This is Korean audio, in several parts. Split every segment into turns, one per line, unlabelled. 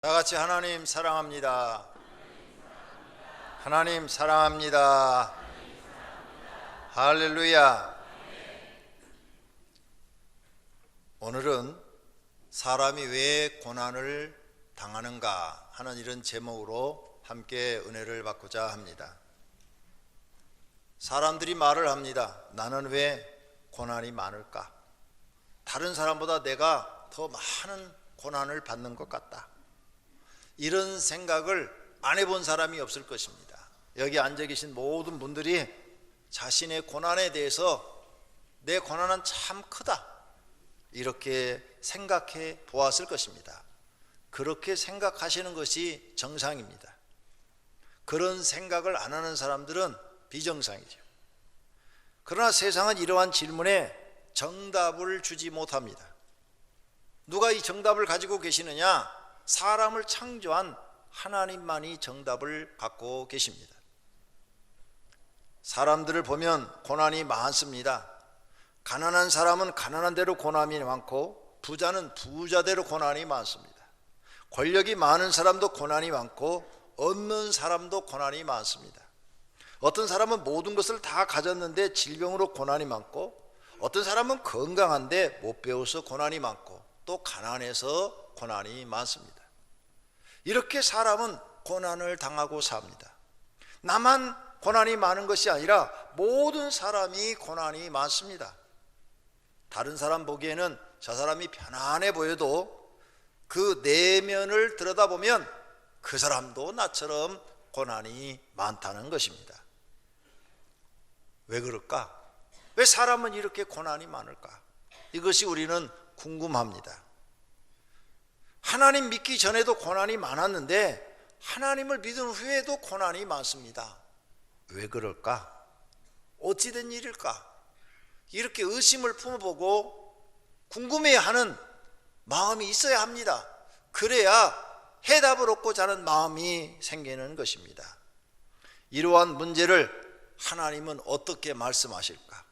다 같이 하나님 사랑합니다. 하나님 사랑합니다. 할렐루야. 오늘은 사람이 왜 고난을 당하는가 하는 이런 제목으로 함께 은혜를 받고자 합니다. 사람들이 말을 합니다. 나는 왜 고난이 많을까? 다른 사람보다 내가 더 많은 고난을 받는 것 같다. 이런 생각을 안 해본 사람이 없을 것입니다. 여기 앉아 계신 모든 분들이 자신의 고난에 대해서 내 고난은 참 크다 이렇게 생각해 보았을 것입니다. 그렇게 생각하시는 것이 정상입니다. 그런 생각을 안 하는 사람들은 비정상이죠. 그러나 세상은 이러한 질문에 정답을 주지 못합니다. 누가 이 정답을 가지고 계시느냐? 사람을 창조한 하나님만이 정답을 갖고 계십니다. 사람들을 보면 고난이 많습니다. 가난한 사람은 가난한 대로 고난이 많고 부자는 부자대로 고난이 많습니다. 권력이 많은 사람도 고난이 많고 없는 사람도 고난이 많습니다. 어떤 사람은 모든 것을 다 가졌는데 질병으로 고난이 많고, 어떤 사람은 건강한데 못 배워서 고난이 많고, 또 가난해서 고난이 많습니다. 이렇게 사람은 고난을 당하고 삽니다. 나만 고난이 많은 것이 아니라 모든 사람이 고난이 많습니다. 다른 사람 보기에는 저 사람이 편안해 보여도 그 내면을 들여다보면 그 사람도 나처럼 고난이 많다는 것입니다. 왜 그럴까? 왜 사람은 이렇게 고난이 많을까? 이것이 우리는 궁금합니다. 하나님 믿기 전에도 고난이 많았는데 하나님을 믿은 후에도 고난이 많습니다. 왜 그럴까? 어찌된 일일까? 이렇게 의심을 품어보고 궁금해하는 마음이 있어야 합니다. 그래야 해답을 얻고자 하는 마음이 생기는 것입니다. 이러한 문제를 하나님은 어떻게 말씀하실까?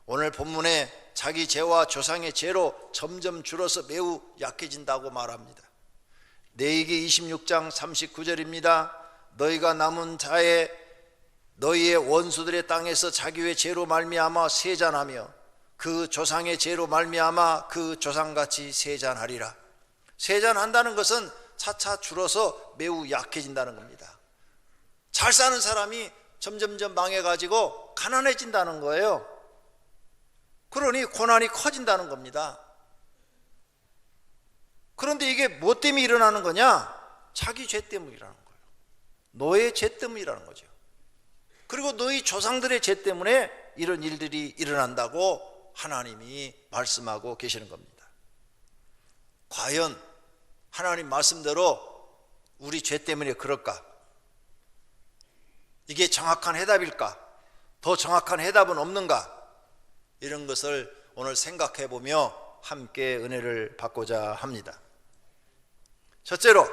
오늘 본문에 자기 죄와 조상의 죄로 점점 줄어서 매우 약해진다고 말합니다. 레위기 26장 39절입니다. 너희가 남은 자에 너희의 원수들의 땅에서 자기의 죄로 말미암아 세잔하며 그 조상의 죄로 말미암아 그 조상같이 세잔하리라. 세잔한다는 것은 차차 줄어서 매우 약해진다는 겁니다. 잘 사는 사람이 점점점 망해가지고 가난해진다는 거예요. 그러니 고난이 커진다는 겁니다. 그런데 이게 뭐 때문에 일어나는 거냐? 자기 죄 때문에 일어나는 거예요. 너의 죄 때문에 일어나는 거죠. 그리고 너희 조상들의 죄 때문에 이런 일들이 일어난다고 하나님이 말씀하고 계시는 겁니다. 과연 하나님 말씀대로 우리 죄 때문에 그럴까? 이게 정확한 해답일까? 더 정확한 해답은 없는가? 이런 것을 오늘 생각해 보며 함께 은혜를 받고자 합니다. 첫째로,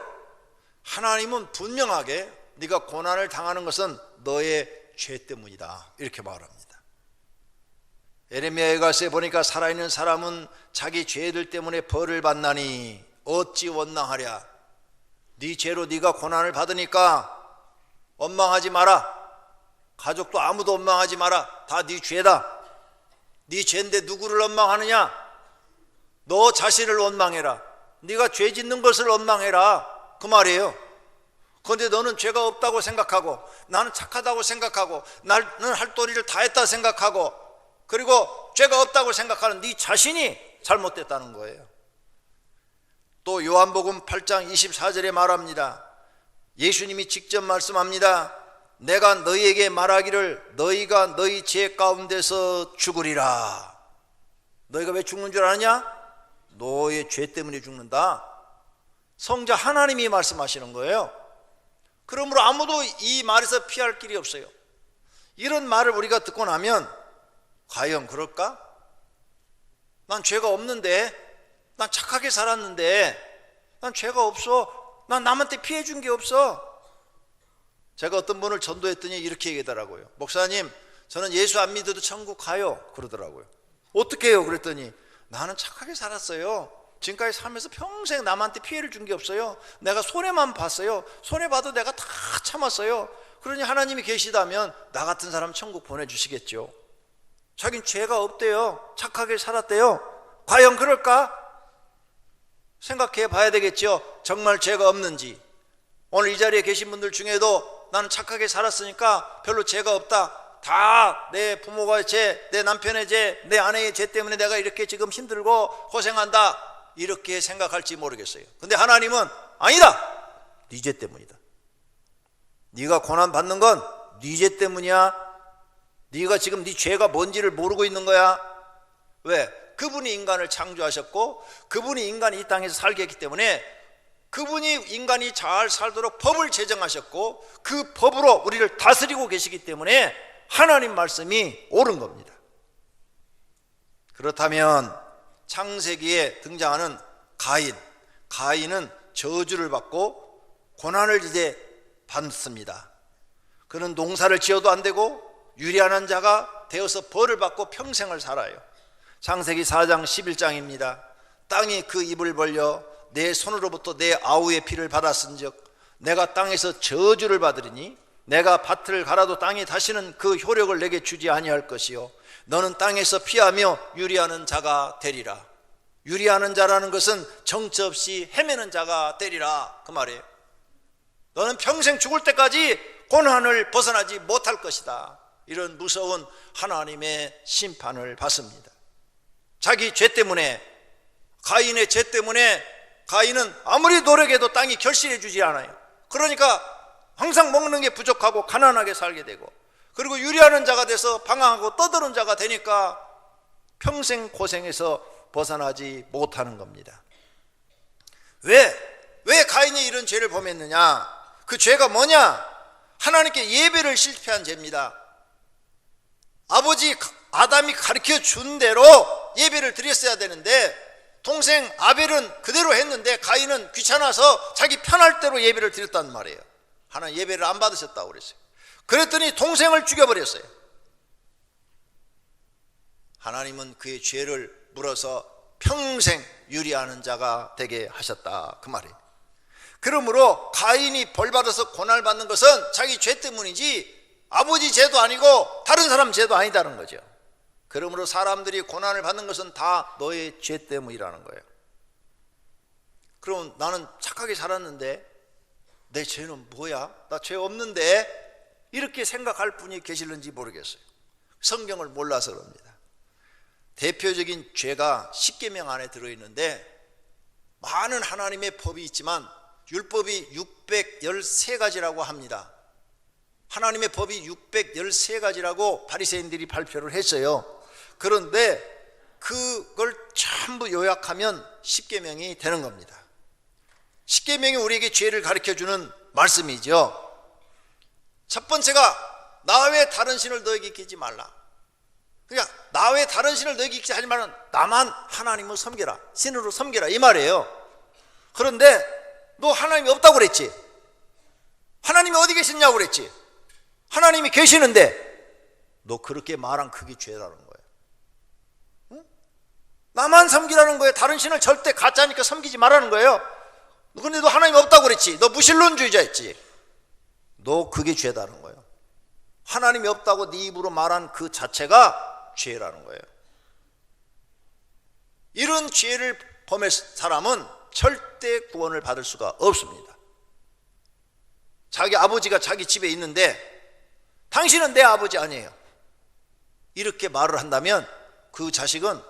하나님은 분명하게 네가 고난을 당하는 것은 너의 죄 때문이다 이렇게 말합니다. 예레미야 예가서에 보니까 살아있는 사람은 자기 죄들 때문에 벌을 받나니 어찌 원망하랴. 네 죄로 네가 고난을 받으니까 원망하지 마라. 가족도 아무도 원망하지 마라. 다 네 죄다. 네 죄인데 누구를 원망하느냐? 너 자신을 원망해라. 네가 죄 짓는 것을 원망해라 그 말이에요. 그런데 너는 죄가 없다고 생각하고, 나는 착하다고 생각하고, 나는 할 도리를 다 했다 생각하고, 그리고 죄가 없다고 생각하는 네 자신이 잘못됐다는 거예요. 또 요한복음 8장 24절에 말합니다. 예수님이 직접 말씀합니다. 내가 너희에게 말하기를 너희가 너희 죄 가운데서 죽으리라. 너희가 왜 죽는 줄 아느냐? 너의 죄 때문에 죽는다. 성자 하나님이 말씀하시는 거예요. 그러므로 아무도 이 말에서 피할 길이 없어요. 이런 말을 우리가 듣고 나면 과연 그럴까? 난 죄가 없는데, 난 착하게 살았는데, 난 죄가 없어. 난 남한테 피해 준 게 없어. 제가 어떤 분을 전도했더니 이렇게 얘기하더라고요. 목사님, 저는 예수 안 믿어도 천국 가요 그러더라고요. 어떻게 해요? 그랬더니 나는 착하게 살았어요. 지금까지 살면서 평생 남한테 피해를 준 게 없어요. 내가 손해만 봤어요. 손해봐도 내가 다 참았어요. 그러니 하나님이 계시다면 나 같은 사람 천국 보내주시겠죠. 자긴 죄가 없대요. 착하게 살았대요. 과연 그럴까? 생각해 봐야 되겠죠. 정말 죄가 없는지. 오늘 이 자리에 계신 분들 중에도 나는 착하게 살았으니까 별로 죄가 없다, 다 내 부모가 죄, 내 남편의 죄, 내 아내의 죄 때문에 내가 이렇게 지금 힘들고 고생한다, 이렇게 생각할지 모르겠어요. 근데 하나님은 아니다, 네 죄 때문이다. 네가 고난받는 건 네 죄 때문이야. 네가 지금 네 죄가 뭔지를 모르고 있는 거야. 왜? 그분이 인간을 창조하셨고 그분이 인간이 이 땅에서 살게 했기 때문에 그분이 인간이 잘 살도록 법을 제정하셨고 그 법으로 우리를 다스리고 계시기 때문에 하나님 말씀이 옳은 겁니다. 그렇다면 창세기에 등장하는 가인은 저주를 받고 고난을 이제 받습니다. 그는 농사를 지어도 안 되고 유리한 자가 되어서 벌을 받고 평생을 살아요. 창세기 4장 11장입니다. 땅이 그 입을 벌려 내 손으로부터 내 아우의 피를 받았은즉 내가 땅에서 저주를 받으리니 내가 밭을 갈아도 땅이 다시는 그 효력을 내게 주지 아니할 것이요 너는 땅에서 피하며 유리하는 자가 되리라. 유리하는 자라는 것은 정처 없이 헤매는 자가 되리라, 그 말이에요. 너는 평생 죽을 때까지 고난을 벗어나지 못할 것이다. 이런 무서운 하나님의 심판을 받습니다. 자기 죄 때문에, 가인의 죄 때문에 가인은 아무리 노력해도 땅이 결실해 주지 않아요. 그러니까 항상 먹는 게 부족하고 가난하게 살게 되고, 그리고 유리하는 자가 돼서 방황하고 떠드는 자가 되니까 평생 고생해서 벗어나지 못하는 겁니다. 왜 가인이 이런 죄를 범했느냐? 그 죄가 뭐냐? 하나님께 예배를 실패한 죄입니다. 아버지 아담이 가르쳐 준 대로 예배를 드렸어야 되는데 동생 아벨은 그대로 했는데 가인은 귀찮아서 자기 편할 대로 예배를 드렸단 말이에요. 하나님 예배를 안 받으셨다고 그랬어요. 그랬더니 동생을 죽여버렸어요. 하나님은 그의 죄를 물어서 평생 유리하는 자가 되게 하셨다, 그 말이에요. 그러므로 가인이 벌받아서 고난을 받는 것은 자기 죄 때문이지 아버지 죄도 아니고 다른 사람 죄도 아니다는 거죠. 그러므로 사람들이 고난을 받는 것은 다 너의 죄 때문이라는 거예요. 그럼 나는 착하게 살았는데 내 죄는 뭐야? 나 죄 없는데? 이렇게 생각할 분이 계실는지 모르겠어요. 성경을 몰라서 그럽니다. 대표적인 죄가 십계명 안에 들어있는데 많은 하나님의 법이 있지만 율법이 613가지라고 합니다. 하나님의 법이 613가지라고 바리새인들이 발표를 했어요. 그런데 그걸 전부 요약하면 십계명이 되는 겁니다. 십계명이 우리에게 죄를 가르쳐주는 말씀이죠. 첫 번째가 나 외에 다른 신을 너에게 끼지 말라. 그러니까 나 외에 다른 신을 너에게 끼지 하지 말라. 나만 하나님을 섬겨라, 신으로 섬겨라, 이 말이에요. 그런데 너 하나님이 없다고 그랬지? 하나님이 어디 계셨냐고 그랬지? 하나님이 계시는데 너 그렇게 말한 그게 죄라는 거예요. 응? 나만 섬기라는 거예요. 다른 신을 절대 가짜니까 섬기지 말라는 거예요. 근데 너 하나님 없다고 그랬지? 너 무신론주의자였지? 너 그게 죄다는 거예요. 하나님이 없다고 네 입으로 말한 그 자체가 죄라는 거예요. 이런 죄를 범한 사람은 절대 구원을 받을 수가 없습니다. 자기 아버지가 자기 집에 있는데 당신은 내 아버지 아니에요, 이렇게 말을 한다면 그 자식은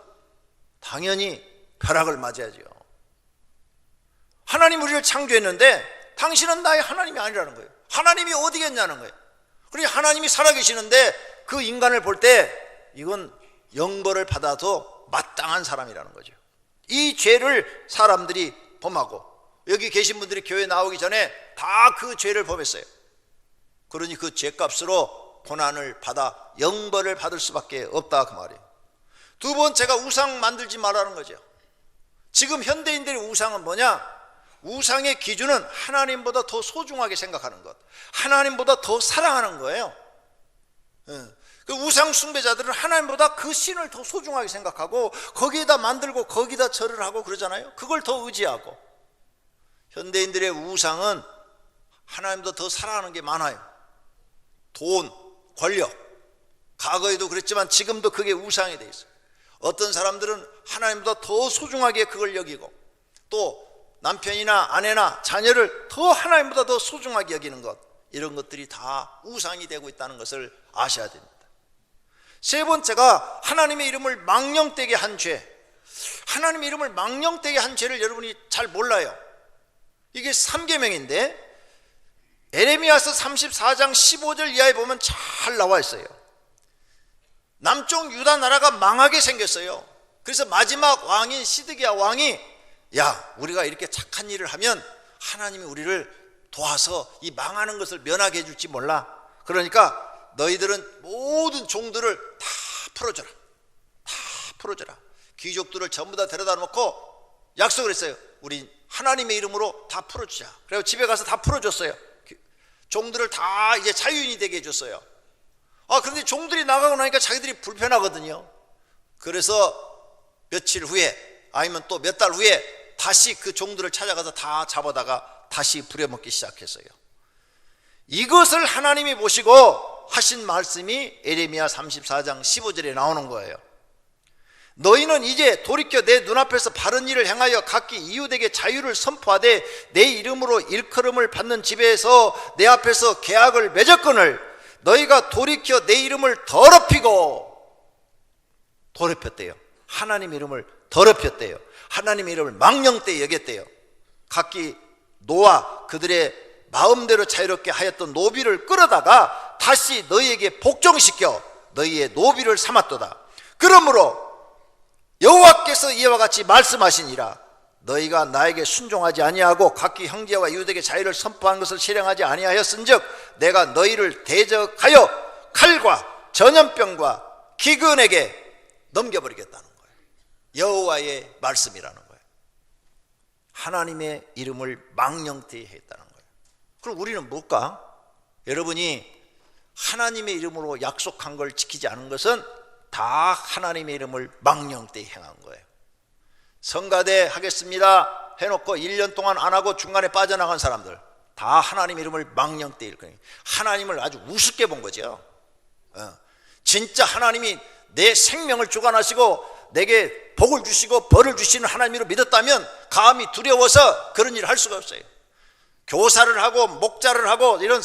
당연히 벼락을 맞아야죠. 하나님 우리를 창조했는데 당신은 나의 하나님이 아니라는 거예요. 하나님이 어디 겠냐는 거예요. 그러니 하나님이 살아계시는데 그 인간을 볼 때 이건 영벌을 받아도 마땅한 사람이라는 거죠. 이 죄를 사람들이 범하고 여기 계신 분들이 교회 나오기 전에 다 그 죄를 범했어요. 그러니 그 죄값으로 고난을 받아 영벌을 받을 수밖에 없다, 그 말이에요. 두 번째가 우상 만들지 말라는 거죠. 지금 현대인들의 우상은 뭐냐? 우상의 기준은 하나님보다 더 소중하게 생각하는 것, 하나님보다 더 사랑하는 거예요. 그 우상 숭배자들은 하나님보다 그 신을 더 소중하게 생각하고 거기에다 만들고 거기다 절을 하고 그러잖아요. 그걸 더 의지하고. 현대인들의 우상은 하나님보다 더 사랑하는 게 많아요. 돈, 권력. 과거에도 그랬지만 지금도 그게 우상이 돼 있어요. 어떤 사람들은 하나님보다 더 소중하게 그걸 여기고, 또 남편이나 아내나 자녀를 더 하나님보다 더 소중하게 여기는 것, 이런 것들이 다 우상이 되고 있다는 것을 아셔야 됩니다. 세 번째가 하나님의 이름을 망령되게 한 죄. 하나님의 이름을 망령되게 한 죄를 여러분이 잘 몰라요. 이게 3계명인데 에레미야서 34장 15절 이하에 보면 잘 나와 있어요. 남쪽 유다 나라가 망하게 생겼어요. 그래서 마지막 왕인 시드기야 왕이, 야, 우리가 이렇게 착한 일을 하면 하나님이 우리를 도와서 이 망하는 것을 면하게 해줄지 몰라. 그러니까 너희들은 모든 종들을 다 풀어줘라. 다 풀어줘라. 귀족들을 전부 다 데려다 놓고 약속을 했어요. 우리 하나님의 이름으로 다 풀어주자. 그래서 집에 가서 다 풀어줬어요. 종들을 다 이제 자유인이 되게 해줬어요. 그런데 종들이 나가고 나니까 자기들이 불편하거든요. 그래서 며칠 후에, 아니면 또 몇 달 후에 다시 그 종들을 찾아가서 다 잡아다가 다시 부려먹기 시작했어요. 이것을 하나님이 보시고 하신 말씀이 에레미야 34장 15절에 나오는 거예요. 너희는 이제 돌이켜 내 눈앞에서 바른 일을 행하여 각기 이웃에게 자유를 선포하되 내 이름으로 일컬음을 받는 집에서 내 앞에서 계약을 맺었거늘 너희가 돌이켜 내 이름을 더럽혔대요. 하나님 이름을 더럽혔대요. 하나님 이름을 망령되이 여겼대요. 각기 노아 그들의 마음대로 자유롭게 하였던 노비를 끌어다가 다시 너희에게 복종시켜 너희의 노비를 삼았도다. 그러므로 여호와께서 이와 같이 말씀하시니라. 너희가 나에게 순종하지 아니하고 각기 형제와 이웃에게 자유를 선포한 것을 실행하지 아니하였은즉 내가 너희를 대적하여 칼과 전염병과 기근에게 넘겨버리겠다는 거예요. 여호와의 말씀이라는 거예요. 하나님의 이름을 망령되이 했다는 거예요. 그럼 우리는 뭘까? 여러분이 하나님의 이름으로 약속한 걸 지키지 않은 것은 다 하나님의 이름을 망령되이 행한 거예요. 성가대 하겠습니다 해놓고 1년 동안 안 하고 중간에 빠져나간 사람들 다 하나님 이름을 망령되이 일거예요. 하나님을 아주 우습게 본 거죠. 진짜 하나님이 내 생명을 주관하시고 내게 복을 주시고 벌을 주시는 하나님으로 믿었다면 감히 두려워서 그런 일을 할 수가 없어요. 교사를 하고 목자를 하고 이런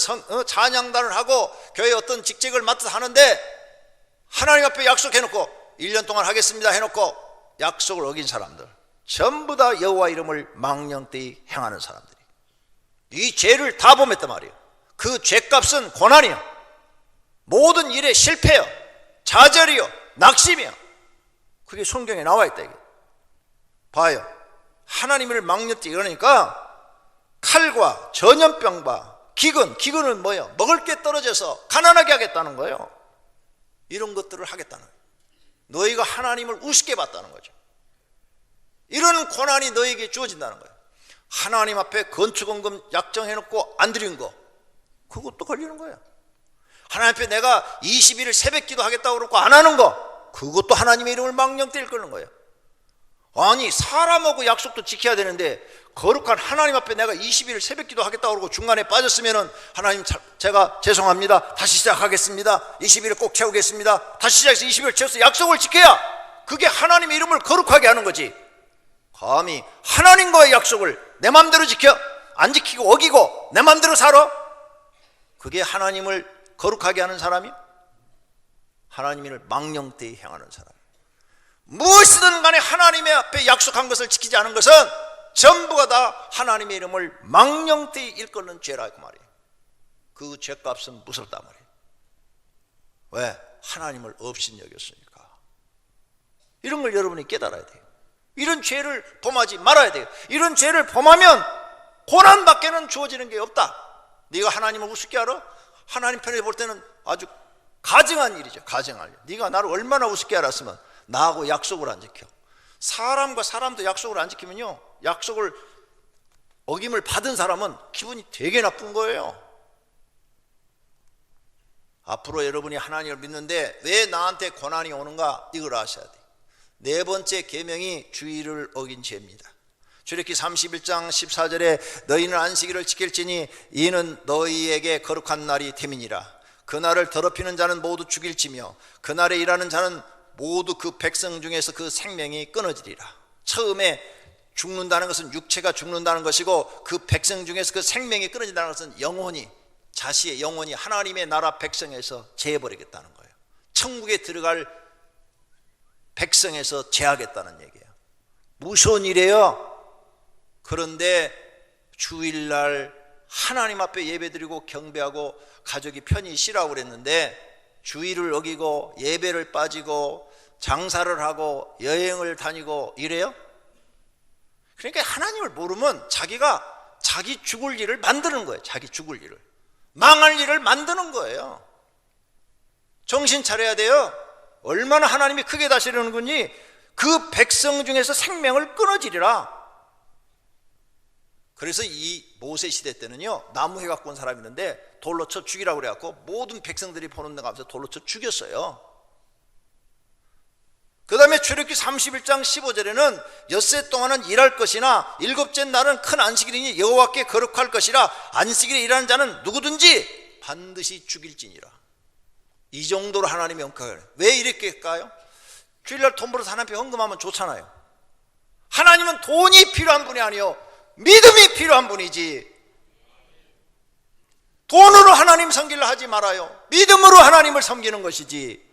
찬양단을 하고 교회 어떤 직책을 맡아서 하는데 하나님 앞에 약속해놓고 1년 동안 하겠습니다 해놓고 약속을 어긴 사람들, 전부 다 여호와 이름을 망령되이 행하는 사람들이 이 죄를 다 범했단 말이에요. 그 죄값은 고난이요, 모든 일에 실패요, 좌절이요, 낙심이요. 그게 성경에 나와 있다. 이게 봐요. 하나님을 망령되이, 그러니까 칼과 전염병과 기근은 뭐예요? 먹을 게 떨어져서 가난하게 하겠다는 거예요. 이런 것들을 하겠다는 거예요. 너희가 하나님을 우습게 봤다는 거죠. 이런 고난이 너희에게 주어진다는 거예요. 하나님 앞에 건축원금 약정해놓고 안 드린 거, 그것도 걸리는 거예요. 하나님 앞에 내가 20일을 새벽기도 하겠다고 그러고 안 하는 거, 그것도 하나님의 이름을 망령되이 끓는 거예요. 아니 사람하고 약속도 지켜야 되는데 거룩한 하나님 앞에 내가 20일을 새벽기도 하겠다고 그러고 중간에 빠졌으면은 하나님 제가 죄송합니다, 다시 시작하겠습니다, 20일을 꼭 채우겠습니다, 다시 시작해서 20일을 채워서 약속을 지켜야 그게 하나님의 이름을 거룩하게 하는 거지. 감히 하나님과의 약속을 내 맘대로 지켜 안 지키고 어기고 내 맘대로 살아? 그게 하나님을 거룩하게 하는 사람이? 하나님을 망령되이 행하는 사람. 무엇이든 간에 하나님의 앞에 약속한 것을 지키지 않은 것은 전부가 다 하나님의 이름을 망령되이 일컫는 죄라고 말이에요. 그 죄값은 무섭단 말이에요. 왜? 하나님을 없인 여겼으니까. 이런 걸 여러분이 깨달아야 돼요. 이런 죄를 범하지 말아야 돼요. 이런 죄를 범하면 고난밖에는 주어지는 게 없다. 네가 하나님을 우습게 알아? 하나님 편에 볼 때는 아주 가증한 일이죠. 가증한 일. 네가 나를 얼마나 우습게 알았으면 나하고 약속을 안 지켜. 사람과 사람도 약속을 안 지키면요, 약속을 어김을 받은 사람은 기분이 되게 나쁜 거예요. 앞으로 여러분이 하나님을 믿는데 왜 나한테 고난이 오는가, 이걸 아셔야 돼요. 네 번째 계명이 주의를 어긴 죄입니다. 출애굽기 31장 14절에 너희는 안식일을 지킬지니 이는 너희에게 거룩한 날이 됨이니라. 그날을 더럽히는 자는 모두 죽일지며 그날에 일하는 자는 모두 그 백성 중에서 그 생명이 끊어지리라. 처음에 죽는다는 것은 육체가 죽는다는 것이고, 그 백성 중에서 그 생명이 끊어진다는 것은 영혼이, 자신의 영혼이 하나님의 나라 백성에서 제해버리겠다는 거예요. 천국에 들어갈 백성에서 제하겠다는 얘기예요. 무서운 일이에요. 그런데 주일날 하나님 앞에 예배드리고 경배하고 가족이 편히 쉬라고 그랬는데 주일을 어기고 예배를 빠지고 장사를 하고 여행을 다니고 이래요? 그러니까 하나님을 모르면 자기가 자기 죽을 일을 만드는 거예요. 자기 죽을 일을, 망할 일을 만드는 거예요. 정신 차려야 돼요. 얼마나 하나님이 크게 다스리는 건지. 그 백성 중에서 생명을 끊어지리라. 그래서 이 모세 시대 때는요, 나무 해갖고 온 사람이 있는데 돌로 쳐 죽이라고 그래갖고 모든 백성들이 보는 데 가면서 돌로 쳐 죽였어요. 그 다음에 출애굽기 31장 15절에는 엿새 동안은 일할 것이나 일곱째 날은 큰 안식일이니 여호와께 거룩할 것이라. 안식일에 일하는 자는 누구든지 반드시 죽일지니라. 이 정도로 하나님이 영광을. 왜 이렇게 할까요? 주일날 돈 벌어서 하나님 앞에 헌금하면 좋잖아요. 하나님은 돈이 필요한 분이 아니요, 믿음이 필요한 분이지. 돈으로 하나님 섬기려 하지 말아요. 믿음으로 하나님을 섬기는 것이지.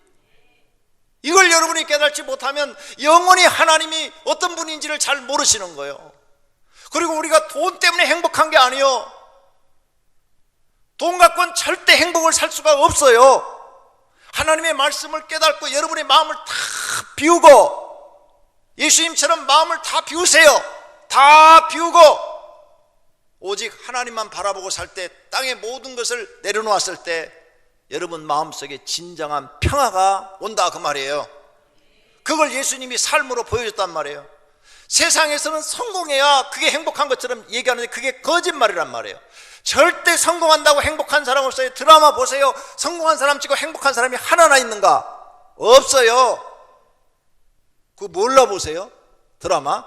이걸 여러분이 깨닫지 못하면 영원히 하나님이 어떤 분인지를 잘 모르시는 거예요. 그리고 우리가 돈 때문에 행복한 게 아니에요. 돈 갖고는 절대 행복을 살 수가 없어요. 하나님의 말씀을 깨닫고 여러분의 마음을 다 비우고, 예수님처럼 마음을 다 비우세요. 다 비우고 오직 하나님만 바라보고 살 때, 땅의 모든 것을 내려놓았을 때 여러분 마음속에 진정한 평화가 온다, 그 말이에요. 그걸 예수님이 삶으로 보여줬단 말이에요. 세상에서는 성공해야 그게 행복한 것처럼 얘기하는데 그게 거짓말이란 말이에요. 절대 성공한다고 행복한 사람 없어요. 드라마 보세요. 성공한 사람 치고 행복한 사람이 하나나 있는가? 없어요. 그거 몰라보세요. 드라마.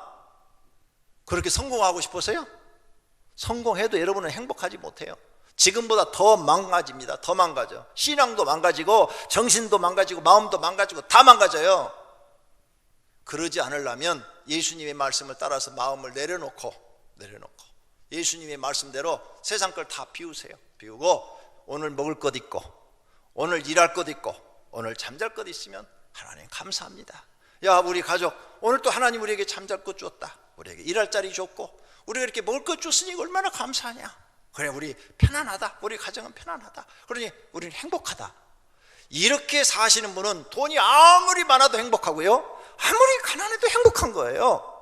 그렇게 성공하고 싶으세요? 성공해도 여러분은 행복하지 못해요. 지금보다 더 망가집니다. 더 망가져. 신앙도 망가지고 정신도 망가지고 마음도 망가지고 다 망가져요. 그러지 않으려면 예수님의 말씀을 따라서 마음을 내려놓고 예수님의 말씀대로 세상 걸 다 비우세요. 비우고 오늘 먹을 것 있고 오늘 일할 것 있고 오늘 잠잘 것 있으면 하나님 감사합니다. 야, 우리 가족 오늘 또 하나님 우리에게 잠잘 것 줬다. 우리에게 일할 자리 줬고 우리가 이렇게 먹을 것 줬으니 얼마나 감사하냐. 그래, 우리 편안하다. 우리 가정은 편안하다. 그러니 우리는 행복하다. 이렇게 사시는 분은 돈이 아무리 많아도 행복하고요, 아무리 가난해도 행복한 거예요.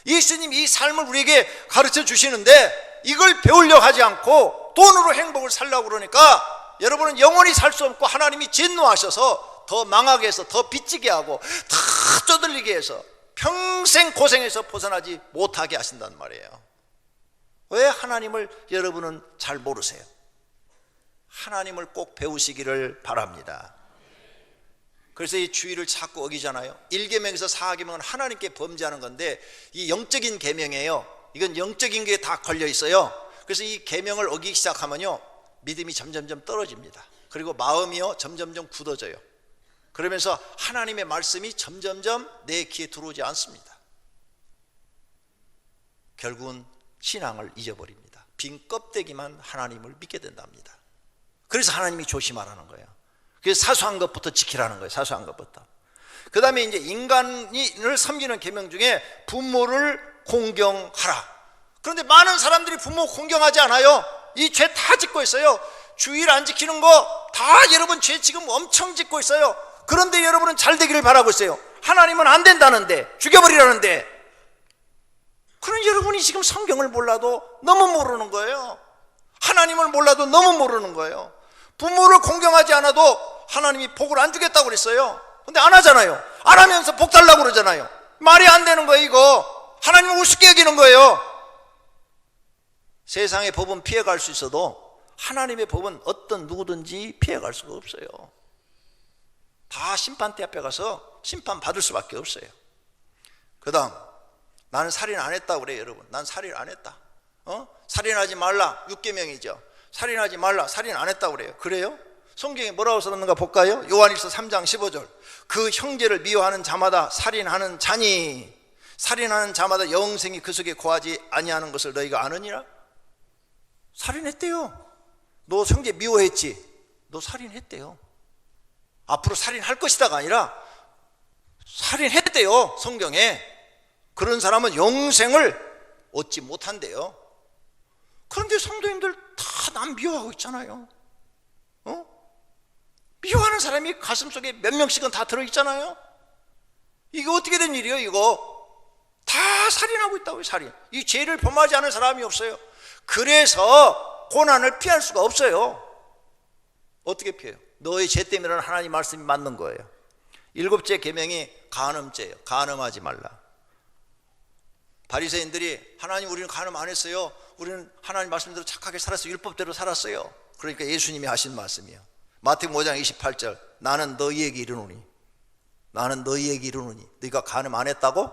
예수님이 이 삶을 우리에게 가르쳐 주시는데 이걸 배우려고 하지 않고 돈으로 행복을 살려고 그러니까 여러분은 영원히 살 수 없고 하나님이 진노하셔서 더 망하게 해서 더 빚지게 하고 다 쪼들리게 해서 평생 고생해서 벗어나지 못하게 하신단 말이에요. 왜 하나님을 여러분은 잘 모르세요? 하나님을 꼭 배우시기를 바랍니다. 그래서 이 주의를 자꾸 어기잖아요. 1계명에서 4계명은 하나님께 범죄하는 건데 이 영적인 계명이에요. 이건 영적인 게 다 걸려 있어요. 그래서 이 계명을 어기기 시작하면요, 믿음이 점점점 떨어집니다. 그리고 마음이요 점점점 굳어져요. 그러면서 하나님의 말씀이 점점점 내 귀에 들어오지 않습니다. 결국은 신앙을 잊어버립니다. 빈 껍데기만 하나님을 믿게 된답니다. 그래서 하나님이 조심하라는 거예요. 그래서 사소한 것부터 지키라는 거예요. 사소한 것부터. 그 다음에 이제 인간을 섬기는 계명 중에 부모를 공경하라. 그런데 많은 사람들이 부모 공경하지 않아요. 이 죄 다 짓고 있어요. 주일 안 지키는 거 다 여러분 죄 지금 엄청 짓고 있어요. 그런데 여러분은 잘 되기를 바라고 있어요. 하나님은 안 된다는데, 죽여버리라는데. 그런 여러분이 지금 성경을 몰라도 너무 모르는 거예요. 하나님을 몰라도 너무 모르는 거예요. 부모를 공경하지 않아도 하나님이 복을 안 주겠다고 그랬어요. 근데 안 하잖아요. 안 하면서 복 달라고 그러잖아요. 말이 안 되는 거예요. 이거 하나님을 우습게 여기는 거예요. 세상의 법은 피해갈 수 있어도 하나님의 법은 어떤 누구든지 피해갈 수가 없어요. 다 심판대 앞에 가서 심판받을 수밖에 없어요. 그 다음, 나는 살인 안 했다고 그래요. 여러분, 난 살인 안 했다. 살인하지 말라, 6계명이죠. 살인하지 말라, 살인 안 했다고 그래요. 그래요? 성경에 뭐라고 써놨는가 볼까요? 요한일서 3장 15절. 그 형제를 미워하는 자마다 살인하는 자니 살인하는 자마다 영생이 그 속에 거하지 아니하는 것을 너희가 아느니라. 살인했대요. 너 형제 미워했지? 너 살인했대요. 앞으로 살인할 것이다가 아니라 살인했대요. 성경에. 그런 사람은 영생을 얻지 못한대요. 그런데 성도님들 다 남 미워하고 있잖아요. 미워하는 사람이 가슴속에 몇 명씩은 다 들어있잖아요. 이게 어떻게 된 일이에요? 이거 다 살인하고 있다고요. 살인. 이 죄를 범하지 않은 사람이 없어요. 그래서 고난을 피할 수가 없어요. 어떻게 피해요? 너의 죄 때문이라는 하나님 말씀이 맞는 거예요. 7째 계명이 간음죄예요. 간음하지 말라. 바리새인들이 하나님 우리는 간음 안 했어요. 우리는 하나님 말씀대로 착하게 살았어요. 율법대로 살았어요. 그러니까 예수님이 하신 말씀이에요. 마태복음 5장 28절. 나는 너희에게 이르노니 너희가 간음 안 했다고?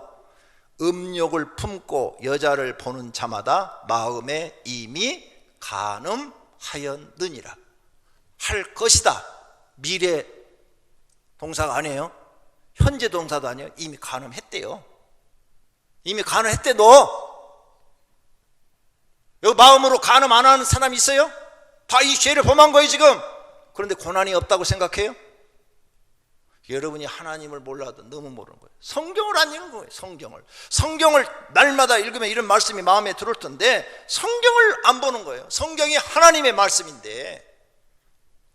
음욕을 품고 여자를 보는 자마다 마음에 이미 간음하였느니라. 할 것이다. 미래 동사가 아니에요. 현재 동사도 아니에요. 이미 간음했대요. 이미 간음했대. 너 여기 마음으로 간음 안 하는 사람이 있어요? 다 이 죄를 범한 거예요 지금. 그런데 고난이 없다고 생각해요? 여러분이 하나님을 몰라도 너무 모르는 거예요. 성경을 안 읽는 거예요. 성경을 날마다 읽으면 이런 말씀이 마음에 들을 텐데 성경을 안 보는 거예요. 성경이 하나님의 말씀인데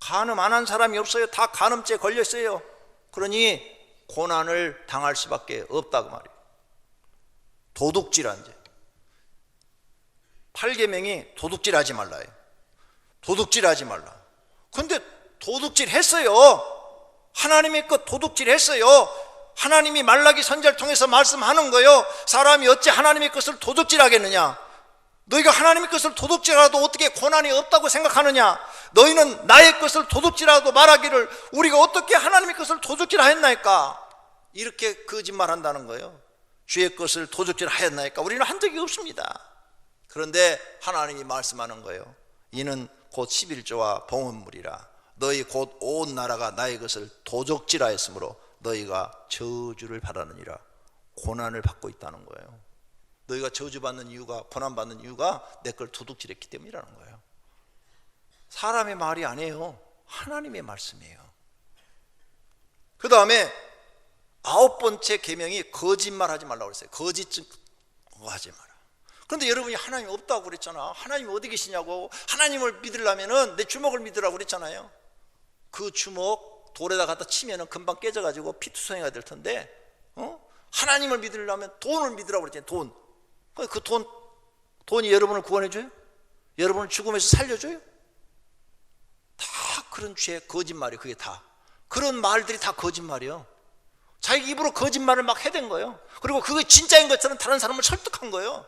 간음 안 한 사람이 없어요. 다 간음죄 걸렸어요. 그러니 고난을 당할 수밖에 없다고 말이에요. 도둑질한 죄. 8계명이 도둑질하지 말라예요. 도둑질하지 말라. 근데 도둑질 했어요. 하나님의 것 도둑질 했어요. 하나님이 말라기 선지자를 통해서 말씀하는 거예요. 사람이 어찌 하나님의 것을 도둑질하겠느냐? 너희가 하나님의 것을 도둑질하도 어떻게 고난이 없다고 생각하느냐? 너희는 나의 것을 도둑질하도 말하기를 우리가 어떻게 하나님의 것을 도둑질하였나이까? 이렇게 거짓말한다는 거예요. 주의 것을 도둑질하였나이까? 우리는 한 적이 없습니다. 그런데 하나님이 말씀하는 거예요. 이는 곧 11조와 봉헌물이라. 너희 곧 온 나라가 나의 것을 도적질하였으므로 너희가 저주를 받았느니라. 고난을 받고 있다는 거예요. 너희가 저주받는 이유가, 고난받는 이유가 내 걸 도둑질했기 때문이라는 거예요. 사람의 말이 아니에요. 하나님의 말씀이에요. 그 다음에 9번째 계명이 거짓말하지 말라고 그랬어요. 거짓 증거하지 마라. 그런데 여러분이 하나님 없다고 그랬잖아. 하나님이 어디 계시냐고. 하나님을 믿으려면 내 주먹을 믿으라고 그랬잖아요. 그 주먹 돌에다 갖다 치면은 금방 깨져가지고 피투성이가 될 텐데, 하나님을 믿으려면 돈을 믿으라고 그랬잖아요. 그 돈이 여러분을 구원해줘요? 여러분을 죽음에서 살려줘요? 다 그런 죄, 거짓말이에요. 그게 다. 그런 말들이 다 거짓말이에요. 자기 입으로 거짓말을 막 해댄 거예요. 그리고 그게 진짜인 것처럼 다른 사람을 설득한 거예요.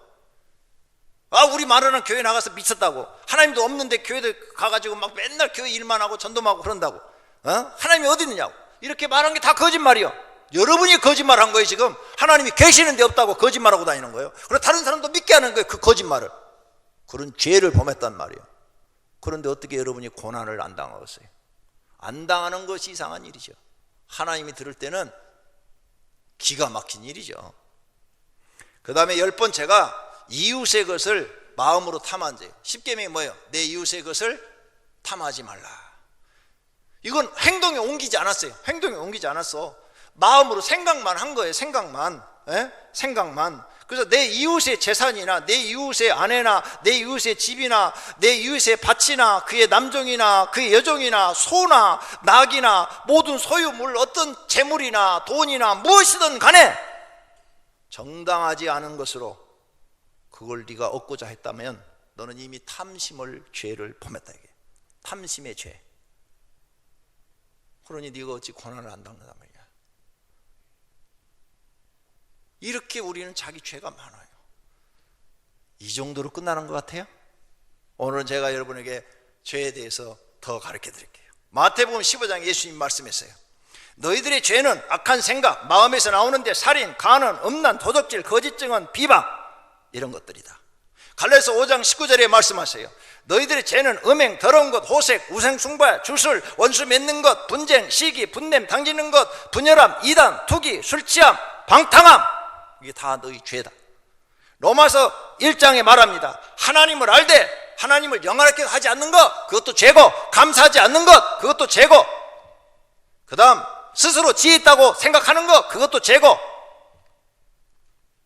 아, 우리 말하는 교회 나가서 미쳤다고. 하나님도 없는데 교회도 가가지고 막 맨날 교회 일만 하고 전도하고 그런다고. 하나님이 어디 있느냐고. 이렇게 말한 게 다 거짓말이요. 여러분이 거짓말한 거예요. 지금 하나님이 계시는데 없다고 거짓말하고 다니는 거예요. 그리고 다른 사람도 믿게 하는 거예요. 그 거짓말을. 그런 죄를 범했단 말이에요. 그런데 어떻게 여러분이 고난을 안 당하겠어요? 안 당하는 것이 이상한 일이죠. 하나님이 들을 때는 기가 막힌 일이죠. 그 다음에 10번째가 이웃의 것을 마음으로 탐한 죄. 10계명이 뭐예요? 내 이웃의 것을 탐하지 말라. 이건 행동에 옮기지 않았어요. 행동에 옮기지 않았어. 마음으로 생각만 한 거예요. 생각만. 생각만. 그래서 내 이웃의 재산이나 내 이웃의 아내나 내 이웃의 집이나 내 이웃의 밭이나 그의 남종이나 그의 여종이나 소나 낙이나 모든 소유물, 어떤 재물이나 돈이나 무엇이든 간에 정당하지 않은 것으로 그걸 네가 얻고자 했다면 너는 이미 탐심을 죄를 범했다. 이게 탐심의 죄. 그러니 네가 어찌 고난을 안 당는단 말이야. 이렇게 우리는 자기 죄가 많아요. 이 정도로 끝나는 것 같아요? 오늘은 제가 여러분에게 죄에 대해서 더 가르쳐 드릴게요. 마태복음 15장 예수님 말씀했어요. 너희들의 죄는 악한 생각, 마음에서 나오는데 살인, 간음, 음란, 도적질, 거짓 증언, 비방 이런 것들이다. 갈라디아서 5장 19절에 말씀하세요. 너희들의 죄는 음행, 더러운 것, 호색, 우상숭배, 주술, 원수 맺는 것, 분쟁, 시기, 분냄, 당지는 것, 분열함, 이단, 투기, 술취함, 방탕함, 이게 다 너희 죄다. 로마서 1장에 말합니다. 하나님을 알되 하나님을 영화롭게 하지 않는 것, 그것도 죄고, 감사하지 않는 것, 그것도 죄고, 그 다음 스스로 지혜 있다고 생각하는 것, 그것도 죄고,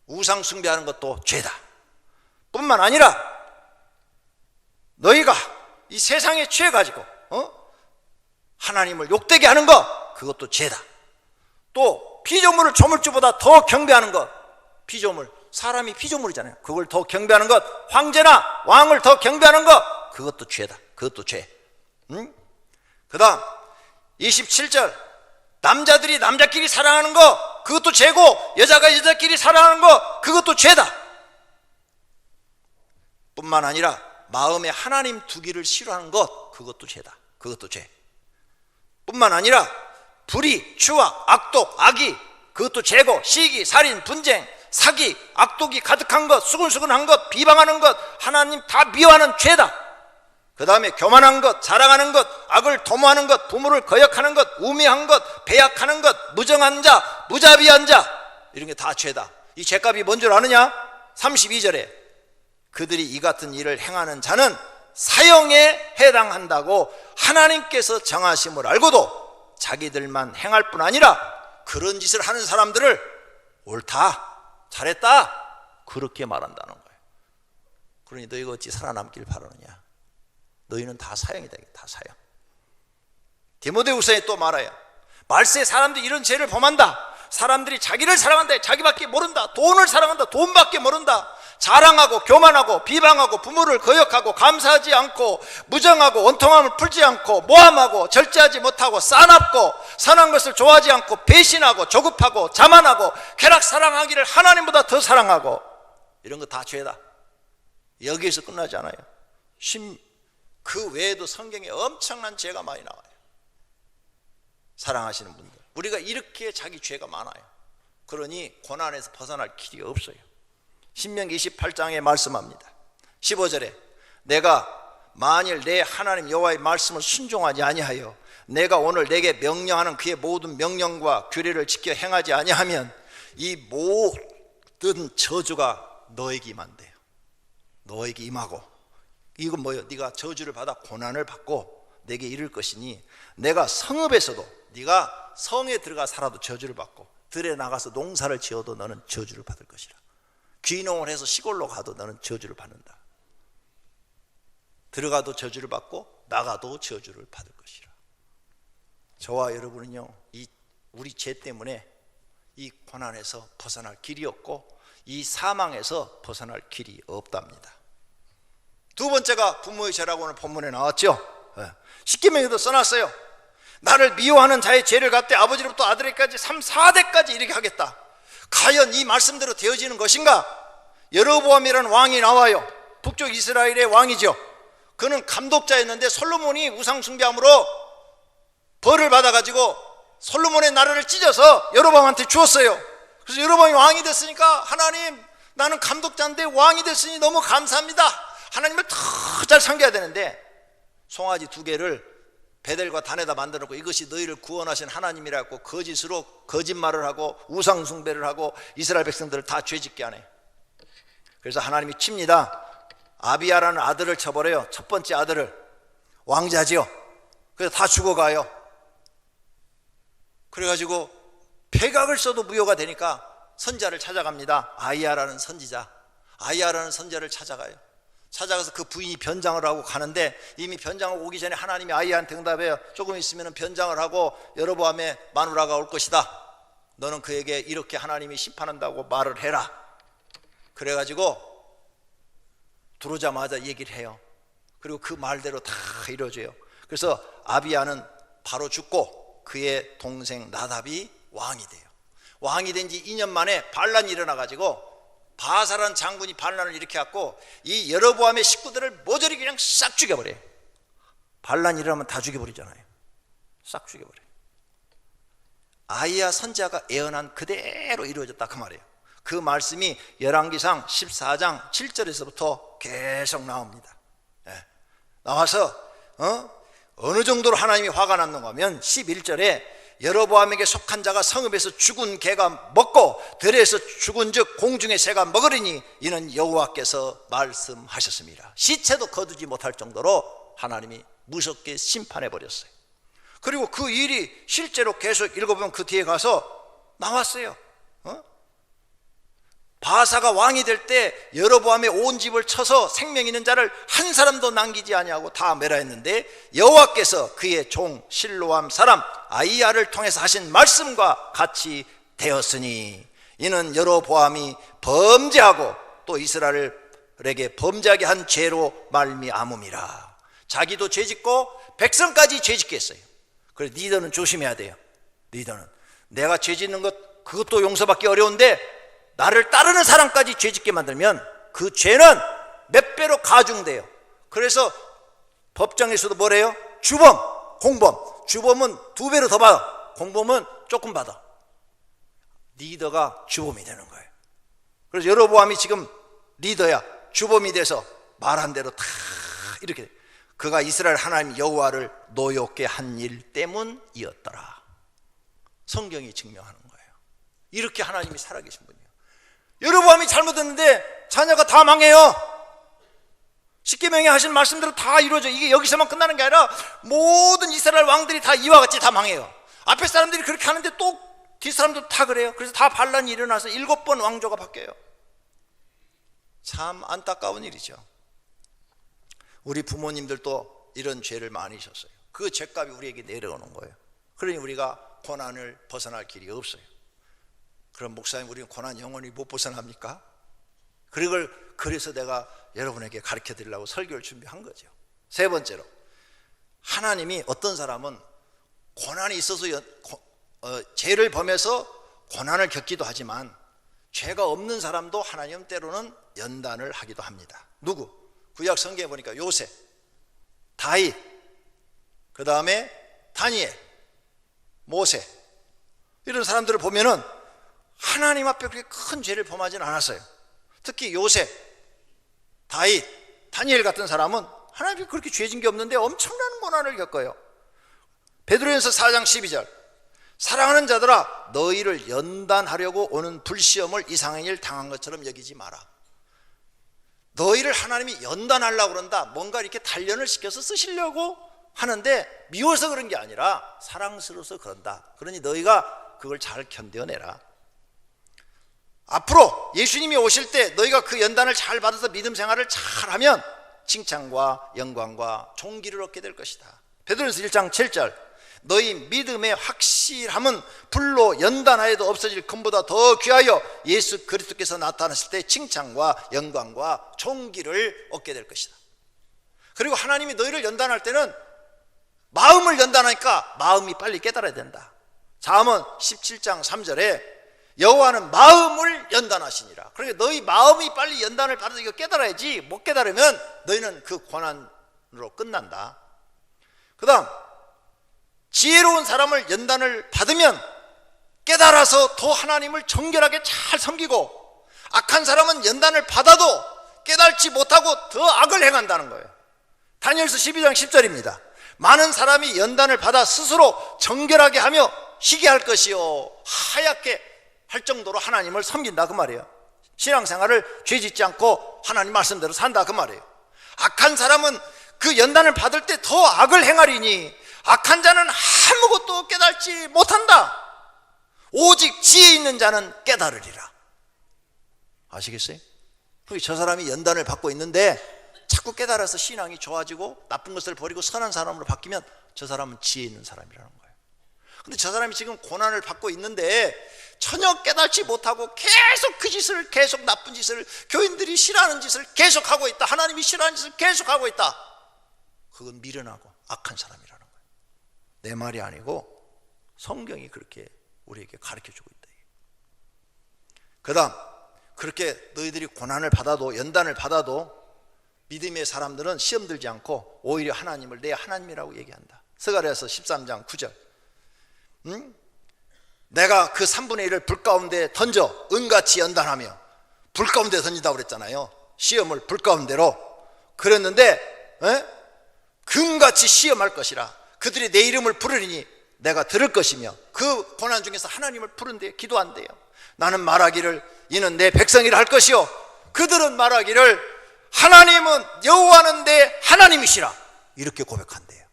우상 숭배하는 것도 죄다. 뿐만 아니라 너희가 이 세상에 취해가지고 하나님을 욕되게 하는 것, 그것도 죄다. 또 피조물을 조물주보다 더 경배하는 것, 피조물, 사람이 피조물이잖아요. 그걸 더 경배하는 것, 황제나 왕을 더 경배하는 것, 그것도 죄다. 그것도 죄. 그 다음 27절, 남자들이 남자끼리 사랑하는 것, 그것도 죄고, 여자가 여자끼리 사랑하는 것, 그것도 죄다. 뿐만 아니라 마음에 하나님 두기를 싫어하는 것, 그것도 죄다. 그것도 죄. 뿐만 아니라 불의, 추악, 악독, 악의, 그것도 죄고, 시기, 살인, 분쟁, 사기, 악독이 가득한 것, 수근수근한 것, 비방하는 것, 하나님 다 미워하는 죄다. 그 다음에 교만한 것, 자랑하는 것, 악을 도모하는 것, 부모를 거역하는 것, 우매한 것, 배약하는 것, 무정한 자, 무자비한 자, 이런 게 다 죄다. 이 죄값이 뭔 줄 아느냐? 32절에 그들이 이 같은 일을 행하는 자는 사형에 해당한다고 하나님께서 정하심을 알고도 자기들만 행할 뿐 아니라 그런 짓을 하는 사람들을 옳다, 잘했다, 그렇게 말한다는 거예요. 그러니 너희가 어찌 살아남길 바라느냐? 너희는 다 사형이다. 다 사형. 디모데후서에 또 말해요. 말세 사람들이 이런 죄를 범한다. 사람들이 자기를 사랑한다. 자기밖에 모른다. 돈을 사랑한다. 돈밖에 모른다. 자랑하고 교만하고 비방하고 부모를 거역하고 감사하지 않고 무정하고 원통함을 풀지 않고 모함하고 절제하지 못하고 싸납고 선한 것을 좋아하지 않고 배신하고 조급하고 자만하고 쾌락 사랑하기를 하나님보다 더 사랑하고, 이런 거 다 죄다. 여기에서 끝나지 않아요. 그 외에도 성경에 엄청난 죄가 많이 나와요. 사랑하시는 분들, 우리가 이렇게 자기 죄가 많아요. 그러니 고난에서 벗어날 길이 없어요. 신명기 28장에 말씀합니다. 15절에 내가 만일 내 하나님 여호와의 말씀을 순종하지 아니하여 내가 오늘 내게 명령하는 그의 모든 명령과 규례를 지켜 행하지 아니하면 이 모든 저주가 너에게 임한대요. 너에게 임하고, 이건 뭐예요? 네가 저주를 받아 고난을 받고 내게 이를 것이니 내가 성읍에서도, 네가 성에 들어가 살아도 저주를 받고 들에 나가서 농사를 지어도 너는 저주를 받을 것이라. 귀농을 해서 시골로 가도 너는 저주를 받는다. 들어가도 저주를 받고 나가도 저주를 받을 것이라. 저와 여러분은요, 우리 죄 때문에 이 고난에서 벗어날 길이 없고 이 사망에서 벗어날 길이 없답니다. 두 번째가 부모의 죄라고 오늘 본문에 나왔죠. 십계명에도 써놨어요. 나를 미워하는 자의 죄를 갖되 아버지로부터 아들에게까지 3, 4대까지 이르게 하겠다. 과연 이 말씀대로 되어지는 것인가? 여로보암이라는 왕이 나와요. 북쪽 이스라엘의 왕이죠. 그는 감독자였는데 솔로몬이 우상숭배함으로 벌을 받아가지고 솔로몬의 나라를 찢어서 여로보암한테 주었어요. 그래서 여로보암이 왕이 됐으니까, 하나님 나는 감독자인데 왕이 됐으니 너무 감사합니다. 하나님을 더 잘 섬겨야 되는데 송아지 2개를 베델과 단에다 만들어 놓고 이것이 너희를 구원하신 하나님이라고 거짓으로 거짓말을 하고 우상숭배를 하고 이스라엘 백성들을 다 죄짓게 하네. 그래서 하나님이 칩니다. 아비야라는 아들을 쳐버려요. 첫 번째 아들을. 왕자지요. 그래서 다 죽어가요. 그래가지고 백악을 써도 무효가 되니까 선자를 찾아갑니다. 아이야라는 선지자, 아이야라는 선자를 찾아가요. 찾아가서 그 부인이 변장을 하고 가는데 이미 변장을 오기 전에 하나님이 아이야한테 응답해요. 조금 있으면 변장을 하고 여로보암의 마누라가 올 것이다. 너는 그에게 이렇게 하나님이 심판한다고 말을 해라. 그래가지고 들어오자마자 얘기를 해요. 그리고 그 말대로 다 이루어져요. 그래서 아비야는 바로 죽고 그의 동생 나답이 왕이 돼요. 왕이 된 지 2년 만에 반란이 일어나가지고 바사라는 장군이 반란을 일으켜갖고 이 여로보암의 식구들을 모조리 그냥 싹 죽여버려요. 반란 일어나면 다 죽여버리잖아요. 싹 죽여버려요. 아이야 선지자가 예언한 그대로 이루어졌다 그 말이에요. 그 말씀이 열왕기상 14장 7절에서부터 계속 나옵니다. 나와서 어느 정도로 하나님이 화가 났는가 하면 11절에 여로보암에게 속한 자가 성읍에서 죽은 개가 먹고 들에서 죽은 즉 공중의 새가 먹으리니 이는 여호와께서 말씀하셨습니다. 시체도 거두지 못할 정도로 하나님이 무섭게 심판해 버렸어요. 그리고 그 일이 실제로 계속 읽어보면 그 뒤에 가서 나왔어요. 바사가 왕이 될 때 여로보암의 온 집을 쳐서 생명 있는 자를 한 사람도 남기지 아니하고 다 멸하였는데 여호와께서 그의 종 실로암 사람 아이야를 통해서 하신 말씀과 같이 되었으니 이는 여로보암이 범죄하고 또 이스라엘에게 범죄하게 한 죄로 말미암음이라. 자기도 죄짓고 백성까지 죄짓게 했어요. 그래서 리더는 조심해야 돼요. 리더는 내가 죄짓는 것 그것도 용서받기 어려운데 나를 따르는 사람까지 죄짓게 만들면 그 죄는 몇 배로 가중돼요. 그래서 법정에서도 뭐래요? 주범, 공범. 주범은 2배로 더 받아, 공범은 조금 받아. 리더가 주범이 되는 거예요. 그래서 여로보암이 지금 리더야. 주범이 돼서 말한 대로 다 이렇게 돼. 그가 이스라엘 하나님 여호와를 노엽게 한 일 때문이었더라. 성경이 증명하는 거예요. 이렇게 하나님이 살아계신 분이에요. 여로보암이 잘못했는데 자녀가 다 망해요. 십계명에 하신 말씀대로 다 이루어져. 이게 여기서만 끝나는 게 아니라 모든 이스라엘 왕들이 다 이와 같이 다 망해요. 앞에 사람들이 그렇게 하는데 또 뒷사람도 다 그래요. 그래서 다 반란이 일어나서 7번 왕조가 바뀌어요. 참 안타까운 일이죠. 우리 부모님들도 이런 죄를 많이 지었어요. 그 죄값이 우리에게 내려오는 거예요. 그러니 우리가 고난을 벗어날 길이 없어요. 그럼 목사님, 우리는 고난 영원히 못 벗어납니까? 그래서 내가 여러분에게 가르쳐 드리려고 설교를 준비한 거죠. 세 번째로, 하나님이 어떤 사람은 고난이 있어서 죄를 범해서 고난을 겪기도 하지만 죄가 없는 사람도 하나님 때로는 연단을 하기도 합니다. 누구? 구약 성경에 보니까 요셉, 다윗, 그 다음에 다니엘, 모세, 이런 사람들을 보면은 하나님 앞에 그렇게 큰 죄를 범하지는 않았어요. 특히 요셉, 다윗, 다니엘 같은 사람은 하나님이 그렇게 죄진 게 없는데 엄청난 고난을 겪어요. 베드로전서 4장 12절, 사랑하는 자들아 너희를 연단하려고 오는 불시험을 이상한 일 당한 것처럼 여기지 마라. 너희를 하나님이 연단하려고 그런다. 뭔가 이렇게 단련을 시켜서 쓰시려고 하는데 미워서 그런 게 아니라 사랑스러워서 그런다. 그러니 너희가 그걸 잘 견뎌내라. 앞으로 예수님이 오실 때 너희가 그 연단을 잘 받아서 믿음 생활을 잘하면 칭찬과 영광과 존귀를 얻게 될 것이다. 베드로전서 1장 7절, 너희 믿음의 확실함은 불로 연단하여도 없어질 금보다 더 귀하여 예수 그리스도께서 나타나실 때 칭찬과 영광과 존귀를 얻게 될 것이다. 그리고 하나님이 너희를 연단할 때는 마음을 연단하니까 마음이 빨리 깨달아야 된다. 잠언 17장 3절에 여호와는 마음을 연단하시니라. 그러니까 너희 마음이 빨리 연단을 받아서 이거 깨달아야지. 못 깨달으면 너희는 그 고난으로 끝난다. 그 다음, 지혜로운 사람을 연단을 받으면 깨달아서 더 하나님을 정결하게 잘 섬기고, 악한 사람은 연단을 받아도 깨달지 못하고 더 악을 행한다는 거예요. 다니엘서 12장 10절입니다. 많은 사람이 연단을 받아 스스로 정결하게 하며 희게 할 것이요 하얗게 할 정도로 하나님을 섬긴다 그 말이에요. 신앙생활을 죄짓지 않고 하나님 말씀대로 산다 그 말이에요. 악한 사람은 그 연단을 받을 때 더 악을 행하리니 악한 자는 아무것도 깨달지 못한다. 오직 지혜 있는 자는 깨달으리라. 아시겠어요? 저 사람이 연단을 받고 있는데 자꾸 깨달아서 신앙이 좋아지고 나쁜 것을 버리고 선한 사람으로 바뀌면 저 사람은 지혜 있는 사람이라는 거예요. 근데 저 사람이 지금 고난을 받고 있는데 전혀 깨닫지 못하고 계속 그 짓을, 계속 나쁜 짓을, 교인들이 싫어하는 짓을 계속하고 있다, 하나님이 싫어하는 짓을 계속하고 있다, 그건 미련하고 악한 사람이라는 거예요. 내 말이 아니고 성경이 그렇게 우리에게 가르쳐주고 있다. 그 다음, 그렇게 너희들이 고난을 받아도, 연단을 받아도 믿음의 사람들은 시험 들지 않고 오히려 하나님을 내 하나님이라고 얘기한다. 스가랴서 13장 9절. 내가 그 3분의 1을 불 가운데 던져 은같이 연단하며, 불 가운데 던진다고 그랬잖아요. 시험을 불 가운데로. 그랬는데 금같이 시험할 것이라. 그들이 내 이름을 부르리니 내가 들을 것이며, 그 고난 중에서 하나님을 부른대 기도한대요. 나는 말하기를 이는 내 백성이라 할 것이요, 그들은 말하기를 하나님은 여호와는 내 하나님이시라, 이렇게 고백한대요.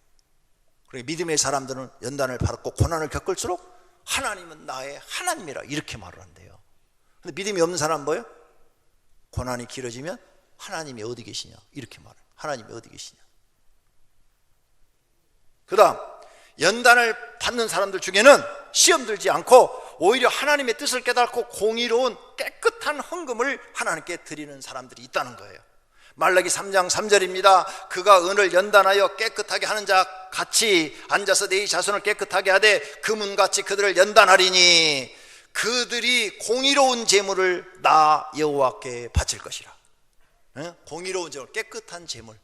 그러니까 믿음의 사람들은 연단을 받고 고난을 겪을수록 하나님은 나의 하나님이라 이렇게 말을 한대요. 근데 믿음이 없는 사람은 뭐예요? 고난이 길어지면 하나님이 어디 계시냐 이렇게 말해요. 하나님이 어디 계시냐. 그 다음, 연단을 받는 사람들 중에는 시험 들지 않고 오히려 하나님의 뜻을 깨닫고 공의로운 깨끗한 헌금을 하나님께 드리는 사람들이 있다는 거예요. 말라기 3장 3절입니다. 그가 은을 연단하여 깨끗하게 하는 자 같이 앉아서 내 자손을 깨끗하게 하되 금은같이 그들을 연단하리니 그들이 공의로운 제물을 나 여호와께 바칠 것이라. 공의로운 제물, 깨끗한 제물,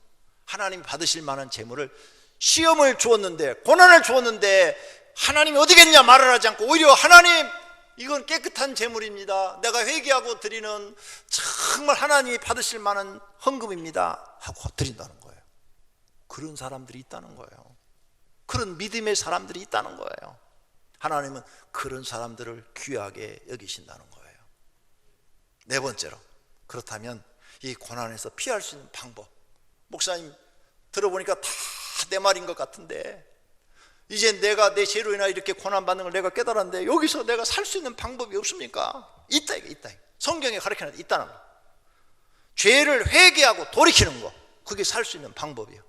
하나님이 받으실 만한 제물을, 시험을 주었는데 고난을 주었는데 하나님이 어디 겠냐 말을 하지 않고 오히려 하나님 이건 깨끗한 제물입니다, 내가 회개하고 드리는 정말 하나님이 받으실 만한 헌금입니다 하고 드린다는 거예요. 그런 사람들이 있다는 거예요. 그런 믿음의 사람들이 있다는 거예요. 하나님은 그런 사람들을 귀하게 여기신다는 거예요. 네 번째로, 그렇다면 이 고난에서 피할 수 있는 방법, 목사님 들어보니까 다 내 말인 것 같은데 이제 내가 내 죄로 인하여 이렇게 고난받는 걸 내가 깨달았는데 여기서 내가 살 수 있는 방법이 없습니까? 있다. 성경에 가르치는 있다는 거. 죄를 회개하고 돌이키는 거, 그게 살 수 있는 방법이에요.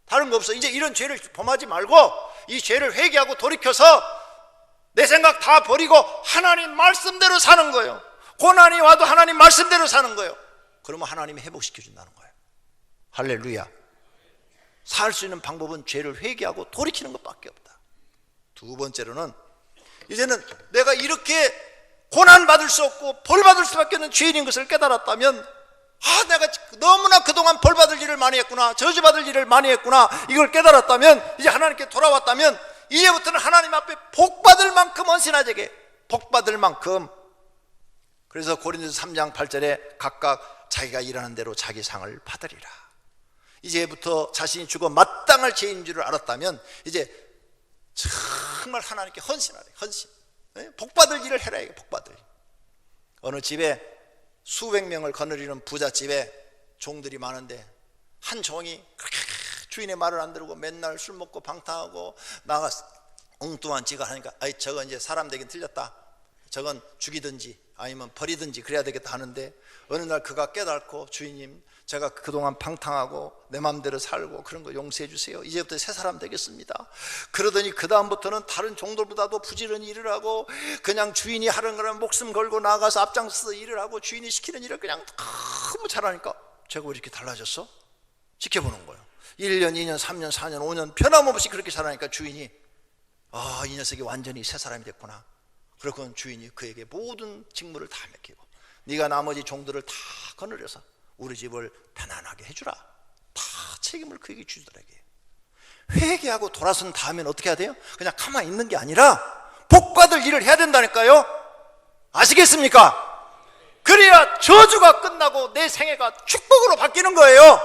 다른 거 없어. 이제 이런 죄를 범하지 말고 이 죄를 회개하고 돌이켜서 내 생각 다 버리고 하나님 말씀대로 사는 거예요. 고난이 와도 하나님 말씀대로 사는 거예요. 그러면 하나님이 회복시켜 준다는 거예요. 할렐루야. 살 수 있는 방법은 죄를 회개하고 돌이키는 것밖에 없다. 두 번째로는, 이제는 내가 이렇게 고난받을 수 없고 벌받을 수밖에 없는 죄인인 것을 깨달았다면, 내가 너무나 그동안 벌받을 일을 많이 했구나, 저주받을 일을 많이 했구나, 이걸 깨달았다면, 이제 하나님께 돌아왔다면 이제부터는 하나님 앞에 복받을 만큼 헌신하자게, 복받을 만큼. 그래서 고린도서 3장 8절에 각각 자기가 일하는 대로 자기 상을 받으리라. 이제부터 자신이 죽어 마땅할 죄인 줄 알았다면 이제 정말 하나님께 헌신하래. 헌신. 복받을 일을 해라. 복받을 일. 어느 집에 수백 명을 거느리는 부잣집에 종들이 많은데 한 종이 그렇게 주인의 말을 안 들고 맨날 술 먹고 방탕하고 나가서 엉뚱한 지가 하니까, 저건 이제 사람 되긴 틀렸다, 저건 죽이든지 아니면 버리든지 그래야 되겠다 하는데, 어느 날 그가 깨닫고, 주인님 제가 그동안 방탕하고 내 마음대로 살고 그런 거 용서해 주세요, 이제부터 새 사람 되겠습니다. 그러더니 그 다음부터는 다른 종들보다도 부지런히 일을 하고, 그냥 주인이 하는 거는 목숨 걸고 나가서 앞장서서 일을 하고, 주인이 시키는 일을 그냥 너무 잘하니까 제가 왜 이렇게 달라졌어? 지켜보는 거예요. 1년, 2년, 3년, 4년, 5년 변함없이 그렇게 살아니까 주인이, 이 녀석이 완전히 새 사람이 됐구나. 그러고는 주인이 그에게 모든 직무를 다 맡기고, 네가 나머지 종들을 다 거느려서 우리 집을 편안하게 해주라, 다 책임을 그에게 주더라고요. 회개하고 돌아선 다음엔 어떻게 해야 돼요? 그냥 가만히 있는 게 아니라 복받을 일을 해야 된다니까요. 아시겠습니까? 그래야 저주가 끝나고 내 생애가 축복으로 바뀌는 거예요.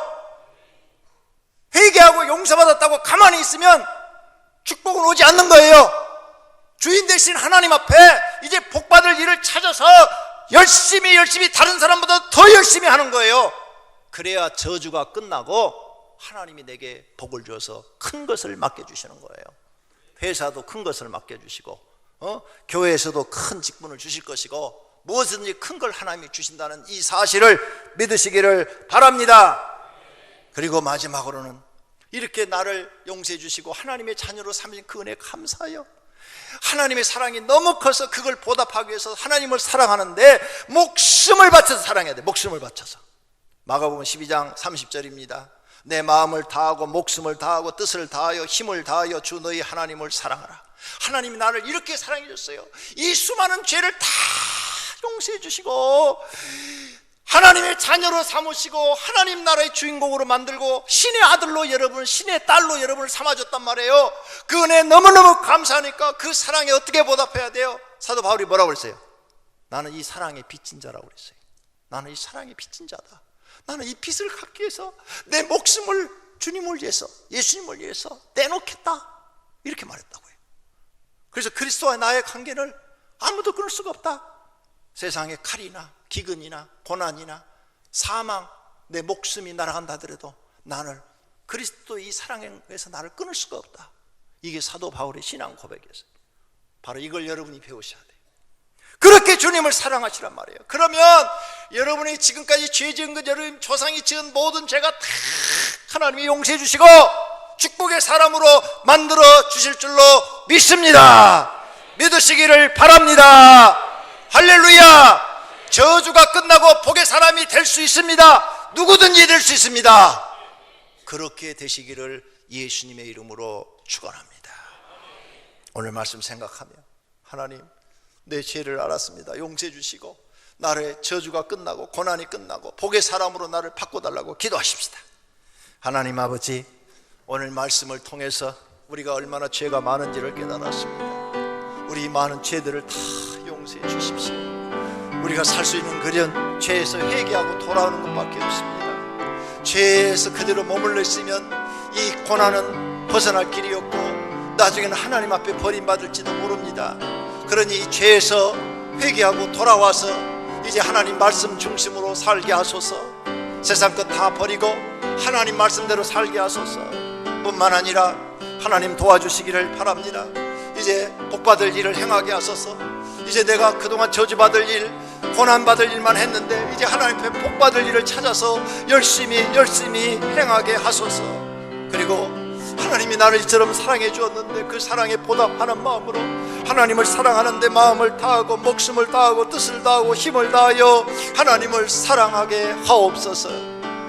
회개하고 용서받았다고 가만히 있으면 축복은 오지 않는 거예요. 주인 대신 하나님 앞에 이제 복받을 일을 찾아서 열심히 다른 사람보다 더 열심히 하는 거예요. 그래야 저주가 끝나고 하나님이 내게 복을 주어서 큰 것을 맡겨주시는 거예요. 회사도 큰 것을 맡겨주시고, 교회에서도 큰 직분을 주실 것이고, 무엇이든지 큰 걸 하나님이 주신다는 이 사실을 믿으시기를 바랍니다. 그리고 마지막으로는 이렇게 나를 용서해 주시고 하나님의 자녀로 삼으신 그 은혜 감사해요. 하나님의 사랑이 너무 커서 그걸 보답하기 위해서 하나님을 사랑하는데 목숨을 바쳐서 사랑해야 돼. 목숨을 바쳐서. 마가복음 12장 30절입니다. 내 마음을 다하고 목숨을 다하고 뜻을 다하여 힘을 다하여 주 너희 하나님을 사랑하라. 하나님이 나를 이렇게 사랑해 줬어요. 이 수많은 죄를 다 용서해 주시고 하나님의 자녀로 삼으시고 하나님 나라의 주인공으로 만들고 신의 아들로 여러분, 신의 딸로 여러분을 삼아줬단 말이에요. 그 은혜 너무너무 감사하니까 그 사랑에 어떻게 보답해야 돼요? 사도 바울이 뭐라고 그랬어요? 나는 이 사랑의 빚진 자라고 그랬어요. 나는 이 사랑의 빚진 자다. 나는 이 빚을 갚기 위해서 내 목숨을 주님을 위해서, 예수님을 위해서 내놓겠다, 이렇게 말했다고요. 그래서 그리스도와 나의 관계를 아무도 끊을 수가 없다. 세상의 칼이나 기근이나 고난이나 사망, 내 목숨이 날아간다 하더라도 나를 그리스도 이 사랑에 의해서 나를 끊을 수가 없다. 이게 사도 바울의 신앙 고백이었어요. 바로 이걸 여러분이 배우셔야 돼요. 그렇게 주님을 사랑하시란 말이에요. 그러면 여러분이 지금까지 죄 지은 것, 여러분 조상이 지은 모든 죄가 다 하나님이 용서해 주시고 축복의 사람으로 만들어 주실 줄로 믿습니다. 믿으시기를 바랍니다. 할렐루야. 저주가 끝나고 복의 사람이 될 수 있습니다. 누구든지 될 수 있습니다. 그렇게 되시기를 예수님의 이름으로 축원합니다. 오늘 말씀 생각하며 하나님, 내 죄를 알았습니다. 용서해 주시고 나의 저주가 끝나고 고난이 끝나고 복의 사람으로 나를 바꿔달라고 기도하십시다. 하나님 아버지, 오늘 말씀을 통해서 우리가 얼마나 죄가 많은지를 깨달았습니다. 우리 많은 죄들을 다 용서해 주십시오. 우리가 살 수 있는 그런 죄에서 회개하고 돌아오는 것밖에 없습니다. 죄에서 그대로 머물러 있으면 이 고난은 벗어날 길이 없고 나중에는 하나님 앞에 버림받을지도 모릅니다. 그러니 이 죄에서 회개하고 돌아와서 이제 하나님 말씀 중심으로 살게 하소서. 세상 것 다 버리고 하나님 말씀대로 살게 하소서. 뿐만 아니라 하나님 도와주시기를 바랍니다. 이제 복받을 일을 행하게 하소서. 이제 내가 그동안 저주받을 일, 고난받을 일만 했는데 이제 하나님 앞에 복받을 일을 찾아서 열심히 행하게 하소서. 그리고 하나님이 나를 이처럼 사랑해 주었는데 그 사랑에 보답하는 마음으로 하나님을 사랑하는데 마음을 다하고 목숨을 다하고 뜻을 다하고 힘을 다하여 하나님을 사랑하게 하옵소서.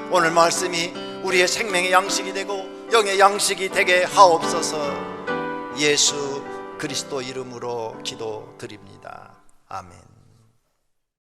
오늘 말씀이 우리의 생명의 양식이 되고 영의 양식이 되게 하옵소서. 예수 그리스도 이름으로 기도드립니다. 아멘.